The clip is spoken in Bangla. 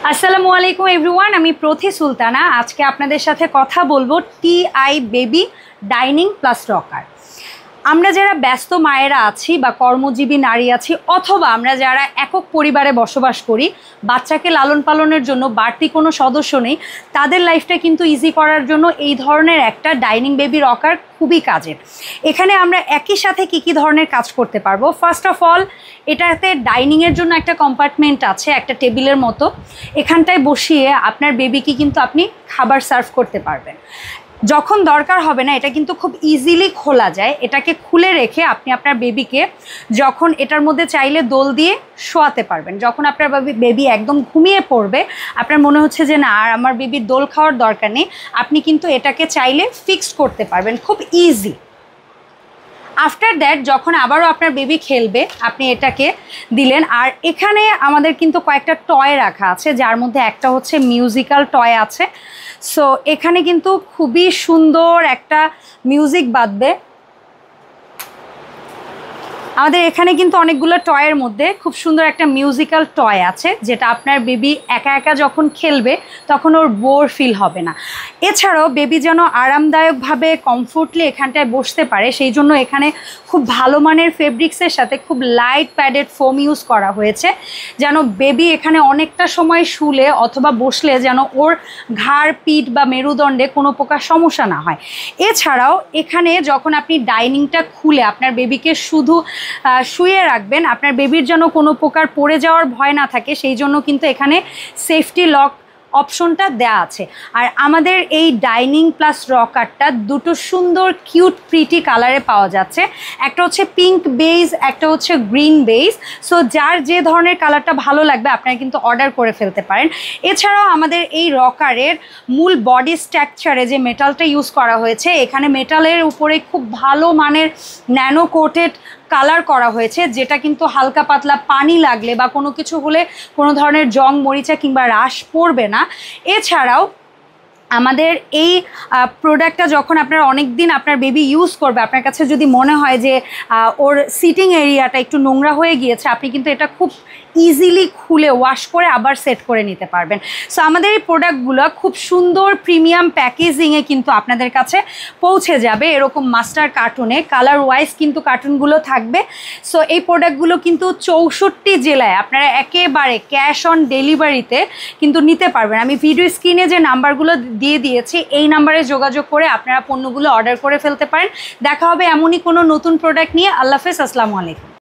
আসসালামু আলাইকুম এভরিওয়ান, আমি প্রথি সুলতানা। আজকে আপনাদের সাথে কথা বলবো TI baby dining plus rocker. আমরা যারা ব্যস্ত মায়েরা আছি বা কর্মজীবী নারী আছি, অথবা আমরা যারা একক পরিবারে বসবাস করি, বাচ্চাকে লালন পালনের জন্য বাড়তি কোনো সদস্য নেই, তাদের লাইফটা কিন্তু ইজি করার জন্য এই ধরনের একটা ডাইনিং বেবি রকার খুবই কাজের। এখানে আমরা একই সাথে কী ধরনের কাজ করতে পারবো। ফার্স্ট অফ অল, এটাতে ডাইনিংয়ের জন্য একটা কম্পার্টমেন্ট আছে, একটা টেবিলের মতো। এখানটায় বসিয়ে আপনার বেবিকে কিন্তু আপনি খাবার সার্ভ করতে পারবেন। যখন দরকার হবে না, এটা কিন্তু খুব ইজিলি খোলা যায়। এটাকে খুলে রেখে আপনি আপনার বেবিকে যখন এটার মধ্যে চাইলে দোল দিয়ে শোয়াতে পারবেন। যখন আপনার বেবি একদম ঘুমিয়ে পড়বে, আপনার মনে হচ্ছে যে না আর আমার বেবির দোল খাওয়ার দরকার নেই, আপনি কিন্তু এটাকে চাইলে ফিক্সড করতে পারবেন খুব ইজি। আফটার দ্যাট যখন আবারও আপনার বেবি খেলবে, আপনি এটাকে দিলেন। আর এখানে আমাদের কিন্তু কয়েকটা টয় রাখা আছে, যার মধ্যে একটা হচ্ছে মিউজিক্যাল টয় আছে। সো এখানে কিন্তু খুবই সুন্দর একটা মিউজিক বাজবে। আমাদের এখানে কিন্তু অনেকগুলো টয়ের মধ্যে খুব সুন্দর একটা মিউজিক্যাল টয় আছে, যেটা আপনার বেবি একা একা যখন খেলবে তখন ওর বোর ফিল হবে না। এছাড়াও বেবি যেন আরামদায়কভাবে কমফোর্টলি এখানটায় বসতে পারে, সেই জন্য এখানে খুব ভালো মানের ফেব্রিক্সের সাথে খুব লাইট প্যাডেড ফোম ইউজ করা হয়েছে, যেন বেবি এখানে অনেকটা সময় শুলে অথবা বসলে যেন ওর ঘাড়, পিঠ বা মেরুদণ্ডে কোনো প্রকার সমস্যা না হয়। এছাড়াও এখানে যখন আপনি ডাইনিংটা খুলে আপনার বেবিকে শুধু শুয়ে রাখবেন, আপনার বেবির যেন কোনো প্রকার পড়ে যাওয়ার ভয় না থাকে, সেই জন্য কিন্তু এখানে সেফটি লক অপশনটা দেয়া আছে। আর আমাদের এই ডাইনিং প্লাস রকারটা দুটো সুন্দর কিউট প্রিটি কালারে পাওয়া যাচ্ছে। একটা হচ্ছে পিঙ্ক বেজ, একটা হচ্ছে গ্রিন বেজ। সো যার যে ধরনের কালারটা ভালো লাগবে আপনারা কিন্তু অর্ডার করে ফেলতে পারেন। এছাড়াও আমাদের এই রকারের মূল বডি স্ট্রাকচারে যে মেটালটা ইউজ করা হয়েছে, এখানে মেটালের উপরে খুব ভালো মানের ন্যানো কোটেড কালার করা হয়েছে, যেটা কিন্তু হালকা পাতলা পানি লাগলে বা কোনো কিছু হলে কোনো ধরনের জং, মরিচা কিংবা রাশ পড়বে না। এছাড়াও আমাদের এই প্রোডাক্টটা যখন আপনার অনেক দিন আপনার বেবি ইউজ করবে, আপনার কাছে যদি মনে হয় যে ওর সিটিং এরিয়াটা একটু নোংরা হয়ে গিয়েছে, আপনি কিন্তু এটা খুব ইজিলি খুলে ওয়াশ করে আবার সেট করে নিতে পারবেন। সো আমাদের এই প্রোডাক্টগুলো খুব সুন্দর প্রিমিয়াম প্যাকেজিংয়ে কিন্তু আপনাদের কাছে পৌঁছে যাবে, এরকম মাস্টার কার্টুনে। কালার ওয়াইজ কিন্তু কার্টুনগুলো থাকবে। সো এই প্রোডাক্টগুলো কিন্তু 64 জেলায় আপনারা একেবারে ক্যাশ অন ডেলিভারিতে কিন্তু নিতে পারবেন। আমি ভিডিও স্ক্রিনে যে নাম্বারগুলো দিয়ে দিয়েছি, এই নাম্বারে যোগাযোগ করে আপনারা পণ্যগুলো অর্ডার করে ফেলতে পারেন। দেখা হবে এমনই কোনো নতুন প্রোডাক্ট নিয়ে। আল্লাহ হাফেজ, আসসালামু আলাইকুম।